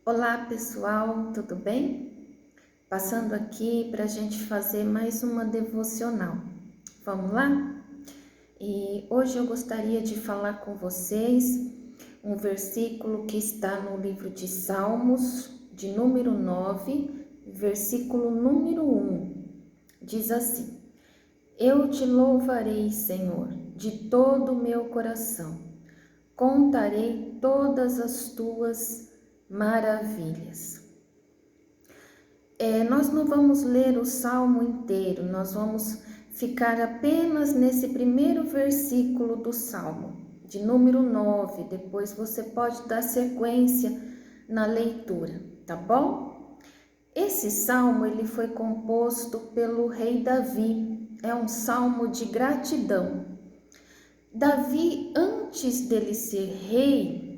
Olá pessoal, tudo bem? Passando aqui para a gente fazer mais uma devocional. Vamos lá? E hoje eu gostaria de falar com vocês um versículo que está no livro de Salmos, de número 9, versículo número 1. Diz assim: Eu te louvarei, Senhor, de todo o meu coração. Contarei todas as tuas maravilhas. Nós não vamos ler o salmo inteiro, nós vamos ficar apenas nesse primeiro versículo do salmo, de número 9. Depois você pode dar sequência na leitura, tá bom? Esse salmo ele foi composto pelo rei Davi, é um salmo de gratidão. Davi, antes dele ser rei,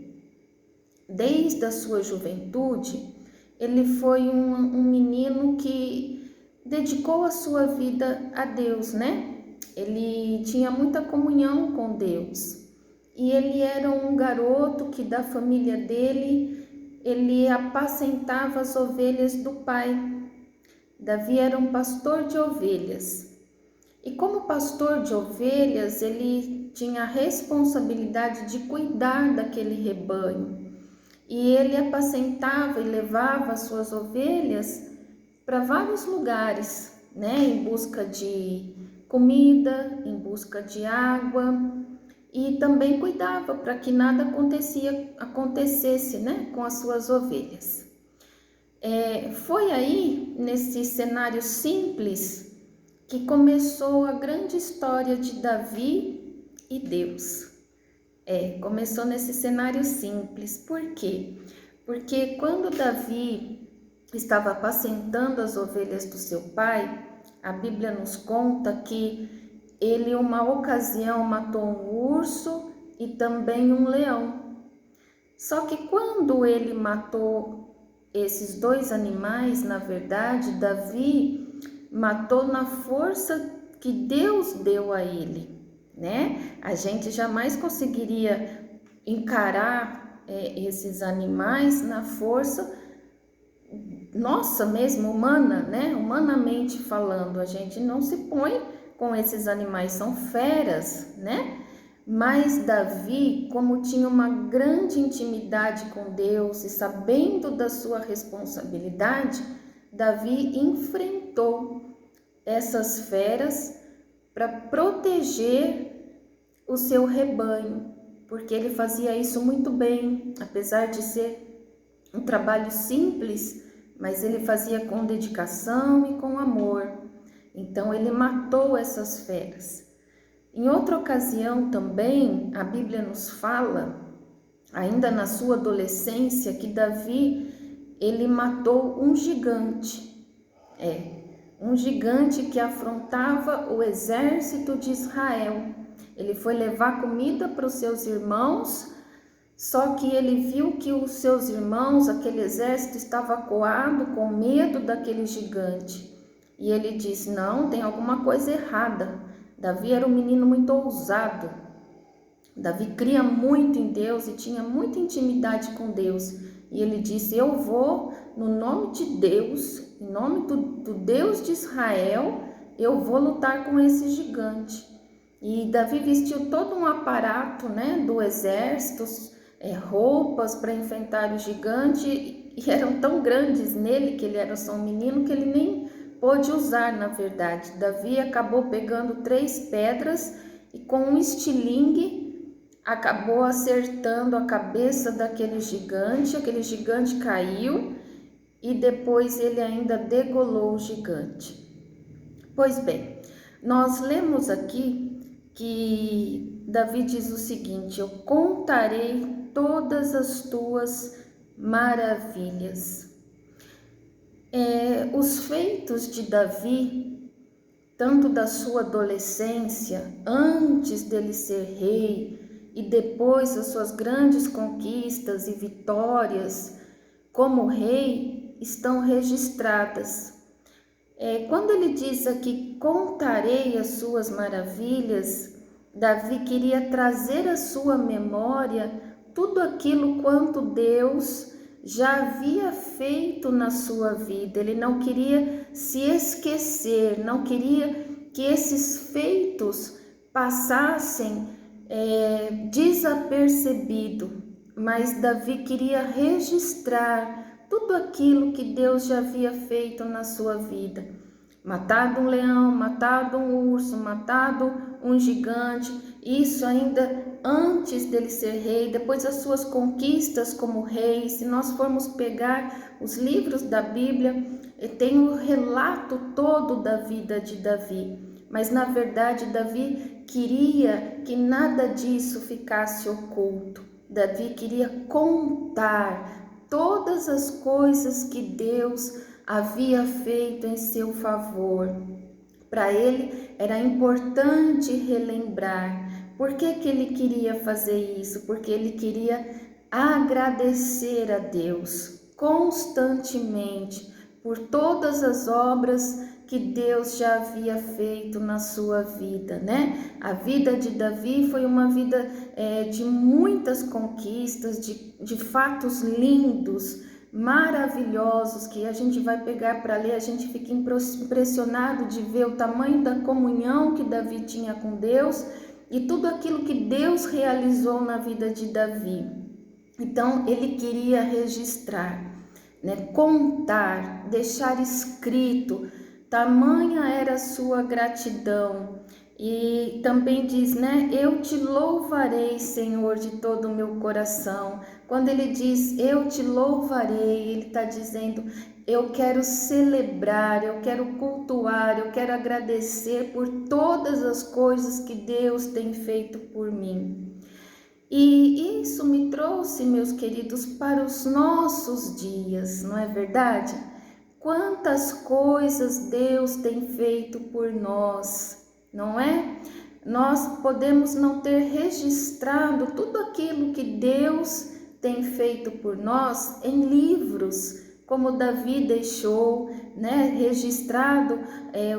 desde a sua juventude, ele foi um menino que dedicou a sua vida a Deus, né? Ele tinha muita comunhão com Deus. E ele era um garoto que da família dele, ele apacentava as ovelhas do pai. Davi era um pastor de ovelhas. E como pastor de ovelhas, ele tinha a responsabilidade de cuidar daquele rebanho. E ele apacentava e levava as suas ovelhas para vários lugares, né? Em busca de comida, em busca de água, e também cuidava para que nada acontecesse, né? Com as suas ovelhas. Foi aí, nesse cenário simples, que começou a grande história de Davi e Deus. Começou nesse cenário simples. Por quê? Porque quando Davi estava apacentando as ovelhas do seu pai, a Bíblia nos conta que ele, uma ocasião, matou um urso e também um leão. Só que quando ele matou esses dois animais, na verdade, Davi matou na força que Deus deu a ele, né? A gente jamais conseguiria encarar esses animais na força nossa mesmo, humana, né? Humanamente falando, a gente não se põe com esses animais, são feras, né? Mas Davi, como tinha uma grande intimidade com Deus e sabendo da sua responsabilidade, Davi enfrentou essas feras para proteger o seu rebanho, porque ele fazia isso muito bem, apesar de ser um trabalho simples, mas ele fazia com dedicação e com amor. Então ele matou essas feras. Em outra ocasião também, a Bíblia nos fala, ainda na sua adolescência, que Davi, ele matou um gigante. Um gigante que afrontava o exército de Israel. Ele foi levar comida para os seus irmãos, só que ele viu que os seus irmãos, aquele exército, estava acuado com medo daquele gigante. E ele disse: não, tem alguma coisa errada. Davi era um menino muito ousado. Davi cria muito em Deus e tinha muita intimidade com Deus. E ele disse: eu vou, no nome de Deus, em nome do Deus de Israel, eu vou lutar com esse gigante. E Davi vestiu todo um aparato, né, do exército, roupas para enfrentar o gigante, e eram tão grandes nele, que ele era só um menino, que ele nem pôde usar, na verdade. Davi acabou pegando 3 pedras e com um estilingue acabou acertando a cabeça daquele gigante. Aquele gigante caiu e depois ele ainda degolou o gigante. Pois bem, nós lemos aqui que Davi diz o seguinte: eu contarei todas as tuas maravilhas. Os feitos de Davi, tanto da sua adolescência, antes dele ser rei, e depois as suas grandes conquistas e vitórias como rei, estão registradas. Quando ele diz aqui, contarei as suas maravilhas, Davi queria trazer à sua memória tudo aquilo quanto Deus já havia feito na sua vida. Ele não queria se esquecer, não queria que esses feitos passassem desapercebido, mas Davi queria registrar tudo aquilo que Deus já havia feito na sua vida. Matado um leão, matado um urso, matado um gigante, isso ainda antes dele ser rei, depois as suas conquistas como rei. Se nós formos pegar os livros da Bíblia, tem o relato todo da vida de Davi, mas na verdade Davi queria que nada disso ficasse oculto. Davi queria contar todas as coisas que Deus havia feito em seu favor. Para ele era importante relembrar. Por que ele queria fazer isso? Porque ele queria agradecer a Deus constantemente por todas as obras que Deus já havia feito na sua vida, né? A vida de Davi foi uma vida de muitas conquistas, de fatos lindos, maravilhosos, que a gente vai pegar para ler, a gente fica impressionado de ver o tamanho da comunhão que Davi tinha com Deus e tudo aquilo que Deus realizou na vida de Davi. Então ele queria registrar, né, contar, deixar escrito, tamanha era a sua gratidão. E também diz, né, eu te louvarei, Senhor, de todo o meu coração. Quando ele diz, eu te louvarei, ele está dizendo, eu quero celebrar, eu quero cultuar, eu quero agradecer por todas as coisas que Deus tem feito por mim. E isso me trouxe, meus queridos, para os nossos dias, não é verdade? Quantas coisas Deus tem feito por nós, não é? Nós podemos não ter registrado tudo aquilo que Deus tem feito por nós em livros, como Davi deixou, né, registrado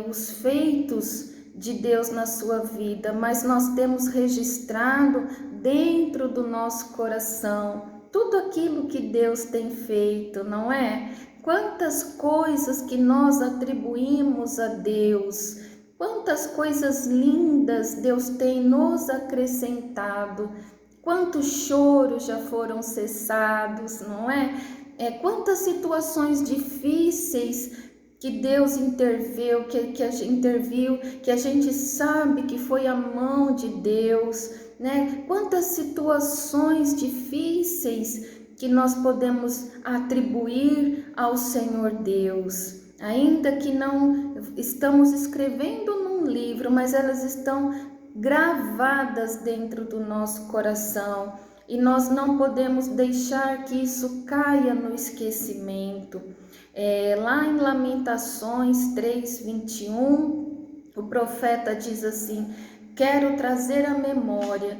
os feitos de Deus na sua vida, mas nós temos registrado dentro do nosso coração tudo aquilo que Deus tem feito, não é? Quantas coisas que nós atribuímos a Deus, quantas coisas lindas Deus tem nos acrescentado, quantos choros já foram cessados, não é? Quantas situações difíceis que Deus interviu, que a gente sabe que foi a mão de Deus, né? Quantas situações difíceis que nós podemos atribuir ao Senhor Deus, ainda que não estamos escrevendo num livro, mas elas estão gravadas dentro do nosso coração e nós não podemos deixar que isso caia no esquecimento. Lá em Lamentações 3:21, o profeta diz assim: quero trazer à memória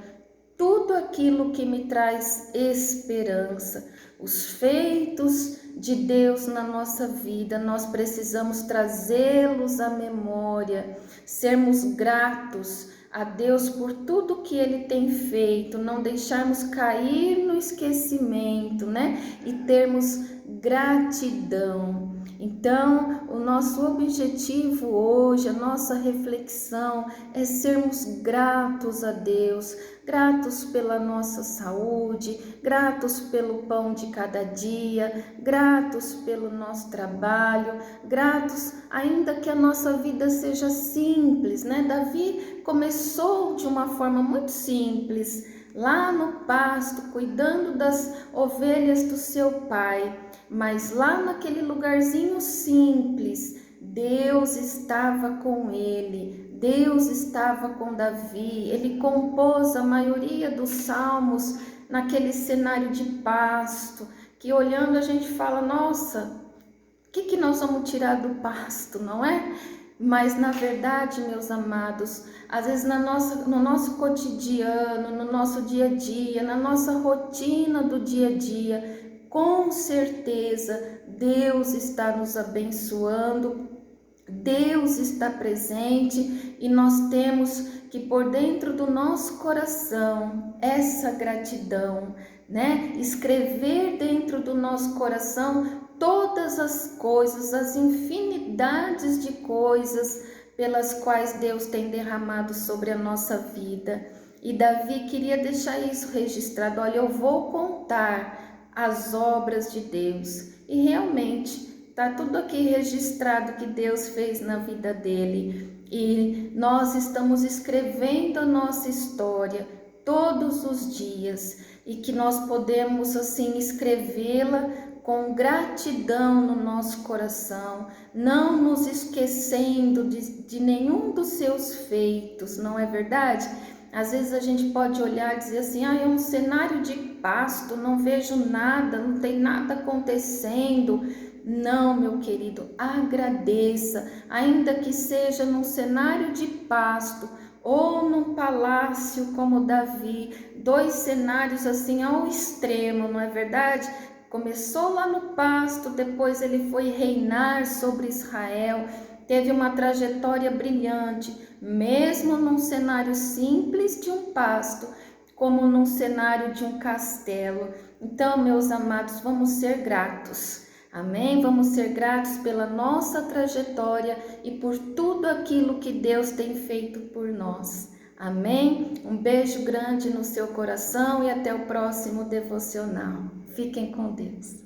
tudo aquilo que me traz esperança, os feitos de Deus na nossa vida, nós precisamos trazê-los à memória, sermos gratos a Deus por tudo que Ele tem feito, não deixarmos cair no esquecimento, né? E termos gratidão. Então, o nosso objetivo hoje, a nossa reflexão é sermos gratos a Deus, gratos pela nossa saúde, gratos pelo pão de cada dia, gratos pelo nosso trabalho, gratos ainda que a nossa vida seja simples, né? Davi começou de uma forma muito simples, lá no pasto, cuidando das ovelhas do seu pai, mas lá naquele lugarzinho simples, Deus estava com ele, Deus estava com Davi. Ele compôs a maioria dos salmos naquele cenário de pasto, que olhando a gente fala, nossa, o que nós vamos tirar do pasto, não é? Mas na verdade, meus amados, às vezes no nosso cotidiano, no nosso dia a dia, na nossa rotina do dia a dia, com certeza Deus está nos abençoando, Deus está presente e nós temos que pôr dentro do nosso coração essa gratidão, né? Escrever dentro do nosso coração todas as coisas, as infinidades de coisas pelas quais Deus tem derramado sobre a nossa vida. E Davi queria deixar isso registrado. Olha, eu vou contar as obras de Deus. E realmente está tudo aqui registrado que Deus fez na vida dele. E nós estamos escrevendo a nossa história todos os dias. E que nós podemos assim escrevê-la com gratidão no nosso coração, não nos esquecendo de nenhum dos seus feitos, não é verdade? Às vezes a gente pode olhar e dizer assim, é um cenário de pasto, não vejo nada, não tem nada acontecendo. Não, meu querido, agradeça, ainda que seja num cenário de pasto ou num palácio como Davi, dois cenários assim ao extremo, não é verdade? Começou lá no pasto, depois ele foi reinar sobre Israel, teve uma trajetória brilhante, mesmo num cenário simples de um pasto, como num cenário de um castelo. Então, meus amados, vamos ser gratos. Amém? Vamos ser gratos pela nossa trajetória e por tudo aquilo que Deus tem feito por nós. Amém? Um beijo grande no seu coração e até o próximo devocional. Fiquem com Deus.